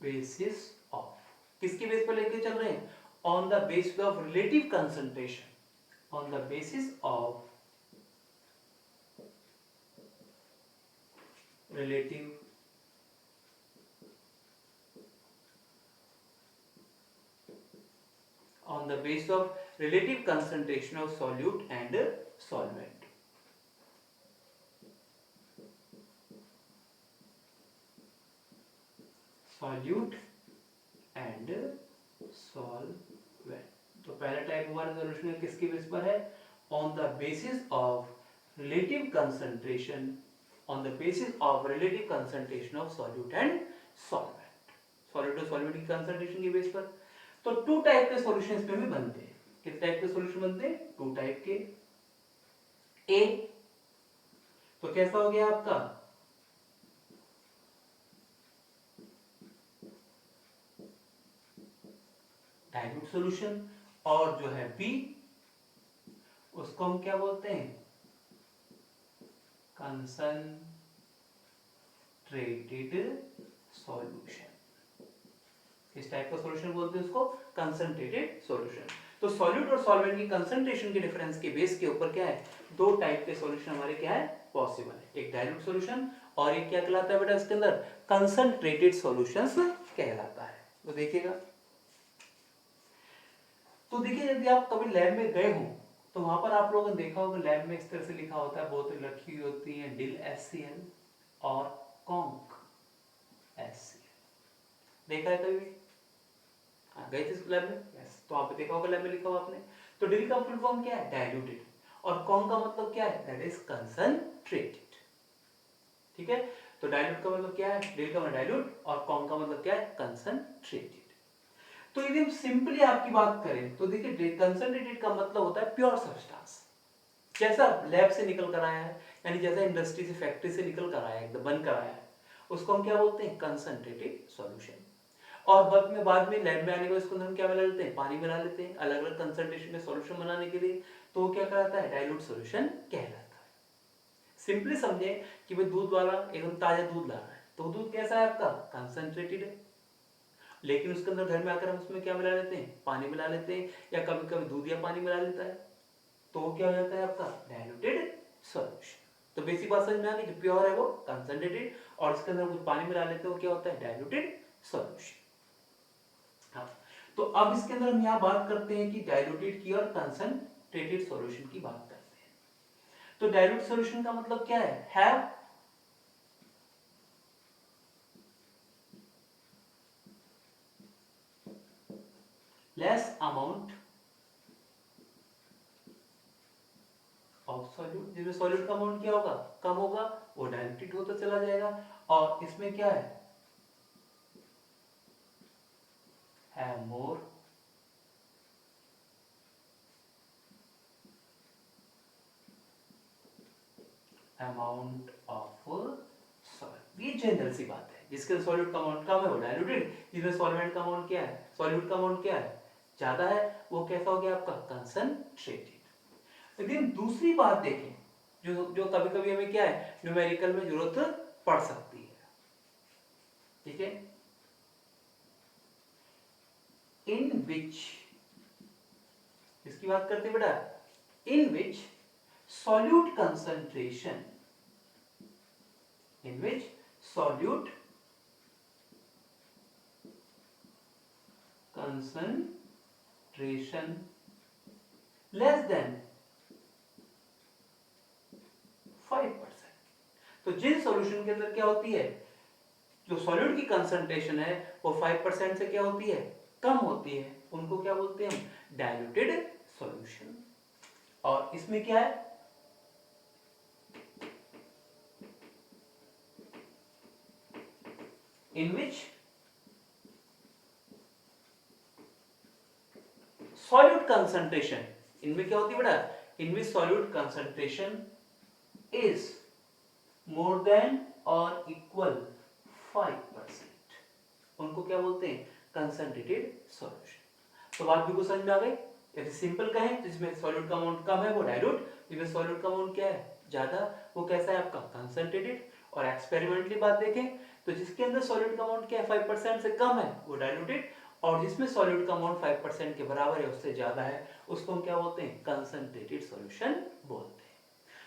[SPEAKER 1] बेसिस ऑफ, किसके बेस पर लेके चल रहे हैं, on the basis of relative concentration, on the basis of relative on the basis of relative concentration of solute and solvent. Solute and solvent. तो पहला type हमारे सॉल्यूशन किसके बेस पर है, on the basis of relative concentration, on the basis of relative concentration of solute and solvent, solute और solvent की concentration के base पर। तो टू टाइप के सॉल्यूशन इसमें भी बनते हैं, किस टाइप के सॉल्यूशन बनते हैं, टू टाइप के। ए तो कैसा हो गया आपका, डाइल्यूट सॉल्यूशन, और जो है बी उसको हम क्या बोलते हैं, कंसंट्रेटेड सॉल्यूशन। इस टाइप का सॉल्यूशन बोलते हैं उसको कंसंट्रेटेड सॉल्यूशन। तो सॉल्यूट और सॉल्वेंट की कंसंट्रेशन के डिफरेंस के बेस के ऊपर क्या है, दो टाइप के सॉल्यूशन हमारे क्या है पॉसिबल है, एक डाइल्यूट सॉल्यूशन और एक क्या कहलाता है बेटा इसके अंदर, कंसंट्रेटेड सॉल्यूशंस कहलाता है। तो देखिएगा, तो देखिए यदि आप कभी लैब में गए हो तो वहां पर आप लोगों ने देखा होगा लैब में इस तरह से लिखा होता है, बोतल रखी हुई होती है डिल HCl और कॉन्क HCl, देखा है कभी, गए थे लैब में, यस, तो आप देखा होगा लैब में लिखा हुआ आपने। तो डिल का फुल फॉर्म क्या है, डाइल्यूटेड, और कॉन्क का मतलब क्या है, दैट इज कंसंट्रेटेड, ठीक है। तो डाइल्यूट का मतलब क्या है, डिल का मतलब डाइल्यूट, और कॉन्क का मतलब क्या है, कंसंट्रेटेड। तो यदि हम सिंपली आपकी बात करें तो देखिए कंसंट्रेटेड का मतलब होता है प्योर सब्सटेंस, जैसा लैब से निकल कर आया है, यानी जैसा इंडस्ट्री से, फैक्ट्री से निकल कर आया है, एकदम बन कर आया है, उसको हम क्या बोलते हैं? Concentrated solution. और बाद में लैब में आने के बाद इसको हम क्या मिला लेते हैं? पानी मिला लेते हैं अलग अलग कंसंट्रेशन में सॉल्यूशन बनाने के लिए, तो वो क्या कहलाता है? डाइल्यूट सॉल्यूशन कहलाता है। सिंपली समझे कि भाई दूध वाला एकदम ताजा दूध ला रहा है, तो दूध कैसा है आपका? कंसंट्रेटेड है, लेकिन उसके अंदर घर में आकर हम उसमें क्या मिला लेते हैं? पानी मिला लेते हैं, या कभी कभी दूध या पानी मिला लेता है, तो वो क्या हो जाता है आपका? Diluted solution. तो बेसिक बात समझ में आ गई, जो प्योर है वो कंसंट्रेटेड, और इसके अंदर कुछ पानी मिला लेते हैं, वो क्या होता है? Diluted solution. हाँ, तो अब इसके अंदर हम यहाँ बात करते हैं कि डाइल्यूटेड की और कंसंट्रेटेड सॉल्यूशन की बात करते हैं। तो डाइल्यूट सॉल्यूशन का मतलब क्या है? Have less amount of solute, जिसमें सॉल्यूट का अमाउंट क्या होगा? कम होगा, वो डाइल्यूटेड होता चला जाएगा। और इसमें क्या है मोर अमाउंट ऑफ सॉल्यूट। ये जनरल सी बात है, जिसके सॉल्यूट का अमाउंट कम है वो डाइल्यूटेड, जिसमें सॉल्वेंट का अमाउंट क्या है? सॉल्यूट का अमाउंट क्या है? ज्यादा है, वो कैसा हो गया आपका? कंसंट्रेटेड। लेकिन दूसरी बात देखें, जो जो कभी कभी हमें क्या है, न्यूमेरिकल में जरूरत पड़ सकती है, ठीक है? इन विच, इसकी बात करते बेटा, इन विच सॉल्यूट कंसंट्रेशन, इन विच सॉल्यूट concentration less than 5%। तो जिन सॉल्यूशन के अंदर क्या होती है, जो सॉल्यूट की कंसंट्रेशन है वो 5% से क्या होती है? कम होती है, उनको क्या बोलते हैं हम? Diluted solution. और इसमें क्या है? इन विच सॉल्यूट कंसंट्रेशन, इनमें क्या होती है बेटा? इनमें solute concentration is more than और इक्वल 5%, उनको क्या बोलते हैं? Concentrated solution. तो बात बिल्कुल समझ में आ गई। यदि सिंपल कहें, जिसमें सॉल्यूट का अमाउंट कम है वो डाइल्यूट, जिसमें सॉल्यूट का अमाउंट क्या है? ज्यादा, वो कैसा है आपका? कंसंट्रेटेड। और एक्सपेरिमेंटली बात देखें तो जिसके अंदर सॉल्यूट का अमाउंट क्या है? 5% से कम है, वो डाइल्यूटेड, और जिसमें सॉल्यूट का अमाउंट 5% के बराबर है, उससे ज्यादा है, उसको हम क्या बोलते हैं? कंसंट्रेटेड सॉल्यूशन बोलते हैं।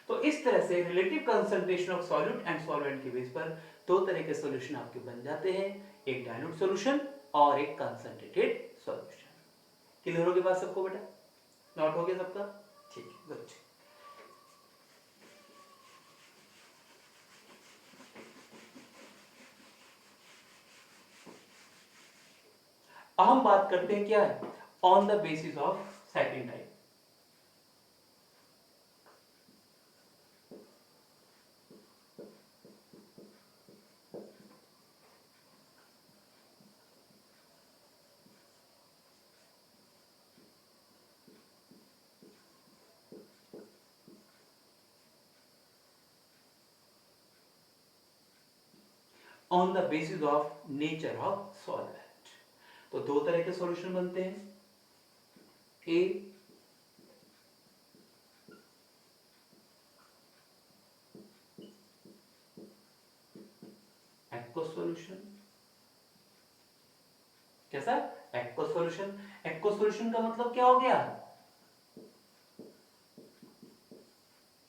[SPEAKER 1] तो इस तरह से relative concentration of solute and solvent के बेस पर दो तरह के सॉल्यूशन आपके बन जाते हैं, एक डाइल्यूट सॉल्यूशन और एक कंसंट्रेटेड सॉल्यूशन। क्लियर हो गया बात सबको बेटा? नोट हो गया सबका? ठीक है, गुड। अब हम बात करते हैं क्या है? On the basis of second type. On the basis of nature of solvent. तो दो तरह के सॉल्यूशन बनते हैं, ए एक्वस सॉल्यूशन। कैसा? Aqueous solution. एक्वस सॉल्यूशन का मतलब क्या हो गया?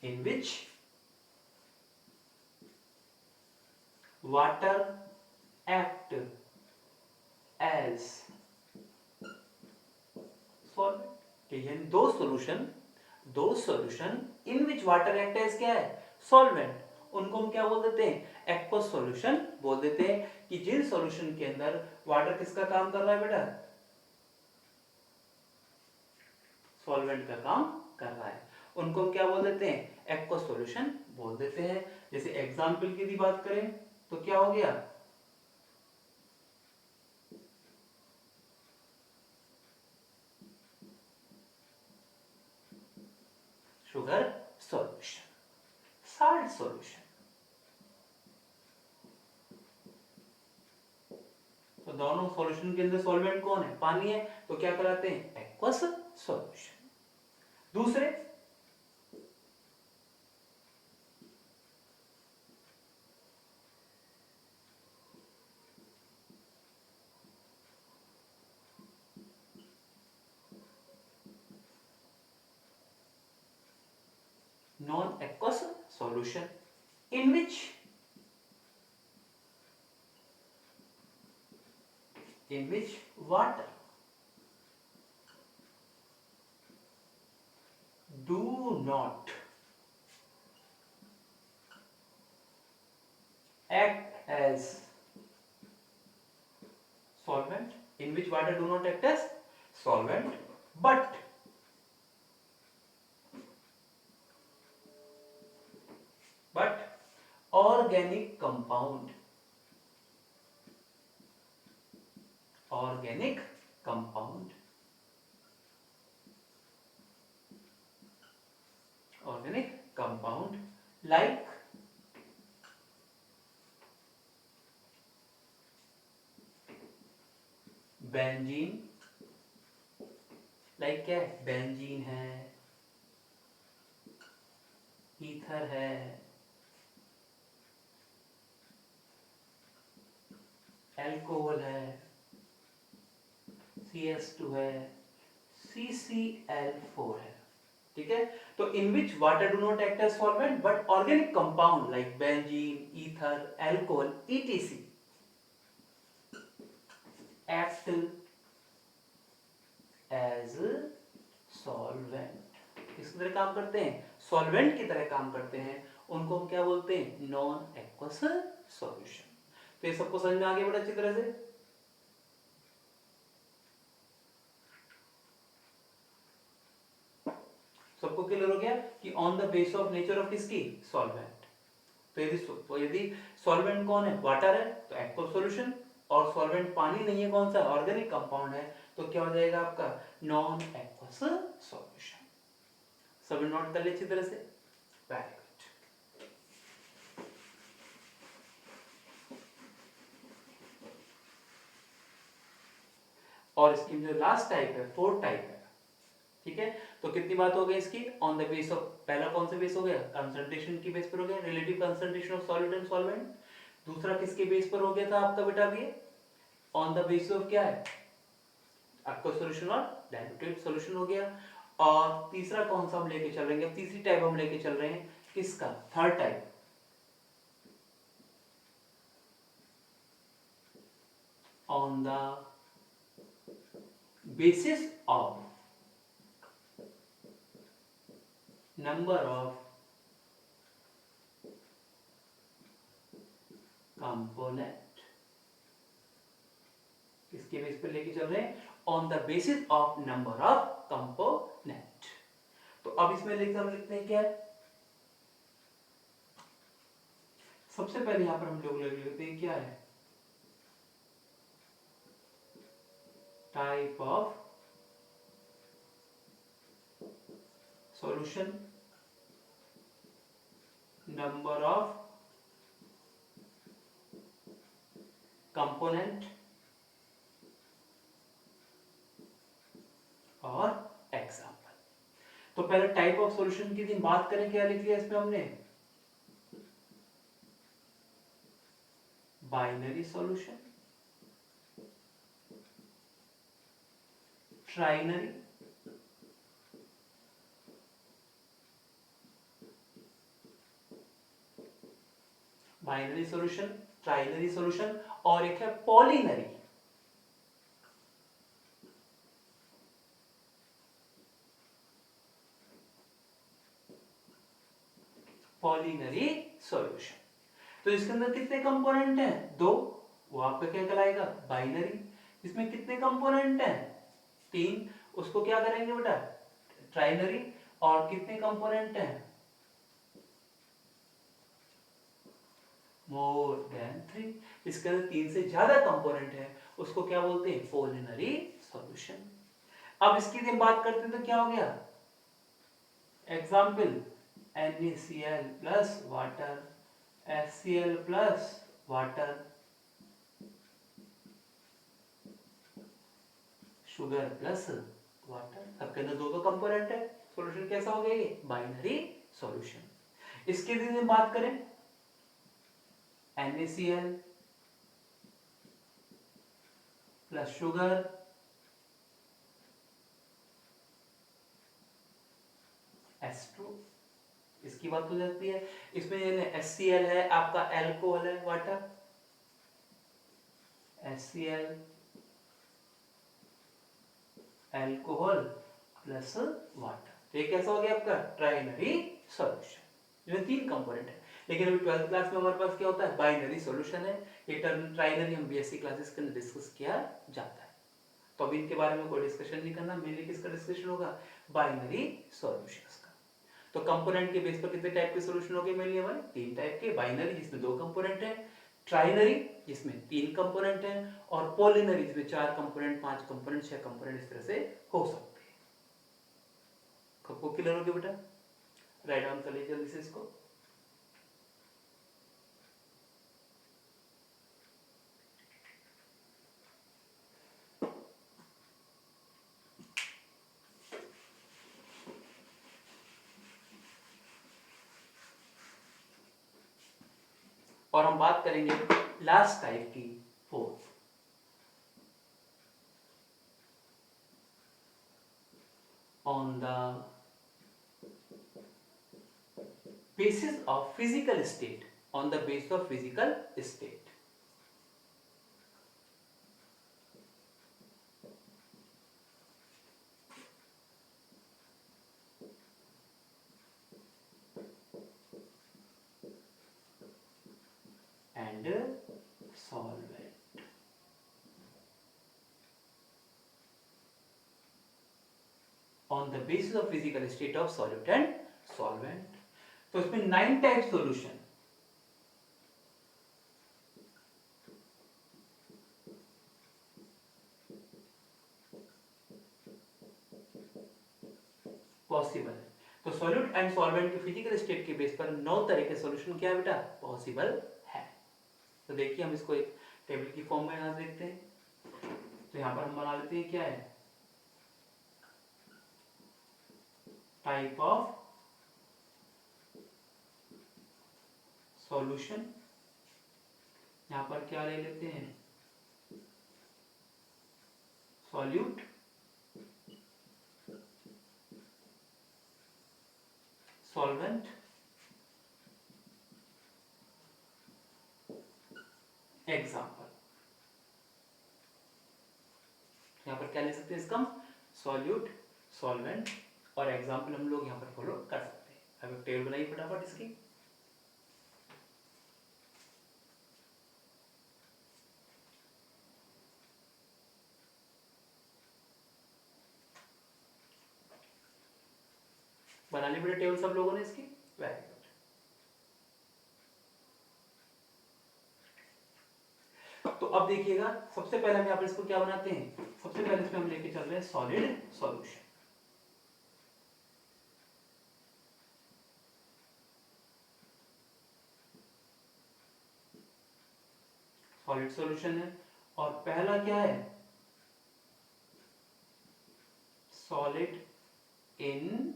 [SPEAKER 1] इन विच water act as solvent। ठीक है, दो solution in which water act as क्या है? सॉल्वेंट, उनको हम क्या बोल देते हैं? एक्वस सॉल्यूशन बोल देते हैं। कि जिन सॉल्यूशन के अंदर वाटर किसका काम कर रहा है बेटा? सॉल्वेंट का काम कर रहा है, उनको हम क्या बोल देते हैं? एक्वस सॉल्यूशन बोल देते हैं। जैसे एग्जांपल की बात करें तो क्या हो गया? शुगर तो दोनों सॉल्यूशन के अंदर सॉल्वेंट कौन है? पानी है, तो क्या कहलाते हैं? Aqueous solution. दूसरे non aqueous solution in which water do not act as solvent, in which water do not act as solvent, but organic compound, organic compound, organic compound like benzene, like क्या है? Benzene है, ether है, alcohol है, CS2 है, CCl4 है। ठीक है, तो in which water do not act as solvent but organic compound like benzene, ether, alcohol etc act as solvent. किस तरह काम करते हैं? सॉल्वेंट की तरह काम करते हैं, उनको हम क्या बोलते हैं? Non aqueous solution. तो ये सबको समझ में आ गया बड़ा अच्छी तरह से। सबको क्लियर हो गया कि on the base of nature of किसकी? सॉल्वेंट। तो यदि सॉल्वेंट कौन है? वाटर है, तो एक्वस सॉल्यूशन, और सॉल्वेंट पानी नहीं है, कौन सा? ऑर्गेनिक कंपाउंड है, तो क्या हो जाएगा आपका? Non aqueous solution. सब नोट कर ले अच्छी तरह से। Very good. और इसकी जो लास्ट टाइप है, फोर्थ टाइप है, ठीक है, तो कितनी बात हो गई इसकी? ऑन द बेस ऑफ, पहला कौन सा बेस हो गया? कंसंट्रेशन की बेस पर हो गया, relative concentration of solid and solvent. दूसरा किसके बेस पर हो गया था आपका बेटा? ये ऑन द बेस ऑफ क्या है? एक्वस सॉल्यूशन और डाइल्यूटेड सॉल्यूशन हो गया। और तीसरा कौन सा हम लेके चल रहे हैं? तीसरी टाइप हम लेके चल रहे हैं किसका? Third type, on the basis of number of component, किसके बेस पर लेके चल रहे हैं? On the basis of number of component. तो अब इसमें हम लिखते हैं क्या है? सबसे पहले यहां पर हम लोग लिखते हैं क्या है? Type of solution, number of component और एग्जाम्पल। तो पहले टाइप ऑफ सॉल्यूशन की बात करें, क्या लिख लिया इसमें हमने? Binary solution, trinary, binary solution, trinary solution, और एक है पॉलिनरी। पॉलिनरी सॉल्यूशन। तो इसके अंदर कितने कंपोनेंट हैं? दो, वो आपका क्या कहलाएगा? बाइनरी। इसमें कितने कंपोनेंट हैं? तीन, उसको क्या करेंगे बेटा? ट्राइनरी। और कितने कंपोनेंट हैं? More than three. इसके अंदर तीन से ज्यादा कंपोनेंट है, उसको क्या बोलते हैं? पॉलिनरी सॉल्यूशन। अब इसकी बात करते हैं तो क्या हो गया? Example, NaCl plus water, HCl plus water, sugar plus water, सबके अंदर दो दो कंपोनेंट है, सॉल्यूशन कैसा हो गया ये, बाइनरी सॉल्यूशन। इसके लिए बात करें NaCl प्लस शुगर H2, इसकी बात हो जाती है। इसमें HCl है आपका, एल्कोहल है, water, HCl alcohol plus water, तो ये कैसा हो गया आपका ट्राइनरी सॉल्यूशन, जिसमें तीन कंपोनेंट है। लेकिन अभी 12th क्लास में हमारे पास क्या होता है, बाइनरी सॉल्यूशन है। ये टर्म ट्राइनरी हम बीएससी क्लासेस के अंदर डिस्कस किया जाता है, तो अभी इनके बारे में कोई डिस्कशन नहीं करना। मेनली किसका डिस्कशन होगा, बाइनरी सॉल्यूशंस का। तो कंपोनेंट के बेस पर कितने टाइप के सॉल्यूशन हो गए, मेनली हमारे तीन टाइप के, बाइनरी जिसमें दो कंपोनेंट है, ट्राइनरी जिसमें तीन कंपोनेंट है, और पॉलिनरी जिसमें चार कंपोनेंट, पांच कंपोनेंट, छह कंपोनेंट इस तरह से हो सकते हैं। सबको क्लियर हो गया बेटा, राइट डाउन कर लीजिए जल्दी से इसको। और हम बात करेंगे लास्ट टाइप की, fourth, on the basis of physical state, on the basis of physical state। and solvent, on the basis of physical state of solute and solvent। तो इसमें 9 टाइप सॉल्यूशन, पॉसिबल है। तो सॉल्यूट एंड सॉल्वेंट के physical state के base पर 9 तरह के solution क्या है बेटा, पॉसिबल है। तो देखिए हम इसको एक टेबल की फॉर्म में यहां देखते हैं। तो यहां पर हम बना लेते हैं, क्या है, टाइप ऑफ सॉल्यूशन, यहां पर क्या ले लेते हैं, सॉल्यूट, सॉल्वेंट, एग्जाम्पल। यहां पर क्या ले सकते हैं इसका, सॉल्यूट, सॉल्वेंट और एग्जाम्पल हम लोग यहां पर फॉलो कर सकते हैं। अब एक टेबल बनाइए फटाफट इसकी। बना ली बेटा टेबल सब लोगों ने इसकी, वेरी गुड। तो अब देखिएगा, सबसे पहले हम यहाँ पर इसको क्या बनाते हैं, सबसे पहले इसमें हम लेके चल रहे हैं सॉलिड सॉल्यूशन। सॉलिड सॉल्यूशन है, और पहला क्या है, सॉलिड इन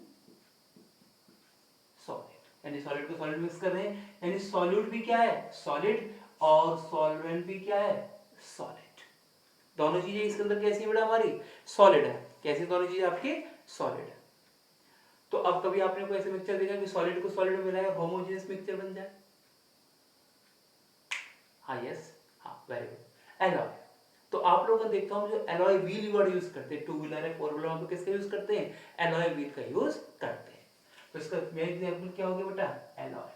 [SPEAKER 1] सॉलिड, यानी सॉलिड को सॉलिड मिक्स कर रहे हैं, यानी सॉल्यूट भी क्या है, सॉलिड, और सॉल्वेंट भी क्या है, सॉलिड। दोनों चीजें इसके अंदर कैसी है बेटा, हमारी सॉलिड है। कैसी दोनों चीजें आपकी, सॉलिड है। तो अब कभी आपने कोई ऐसे मिक्सचर देखा कि सॉलिड को सॉलिड में मिलाए और होमोजेनियस मिक्सचर बन जाए, हाँ यस, हाँ वेरी गुड, एलॉय। तो आप लोगों को देखता हूँ जो एलॉय व्हील वर्ड यूज करते हैं, टू व्हीलर है, फोर व्हीलर, तो किसका यूज करते हैं, एलॉय व्हील का यूज करते हैं। तो इसका मेन एग्जांपल क्या हो गया बेटा, एलॉय,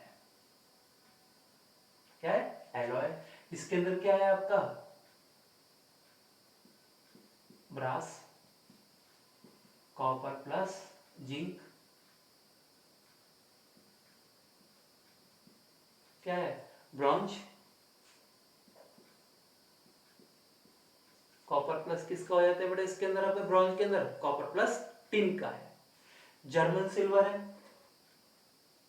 [SPEAKER 1] क्या है, एलॉय। इसके अंदर क्या है आपका, ब्रास, कॉपर प्लस जिंक, क्या है, ब्रॉन्ज, कॉपर प्लस किसका हो जाता है बेटा इसके अंदर, आपके ब्रॉन्ज के अंदर कॉपर प्लस टिन का है। जर्मन सिल्वर है,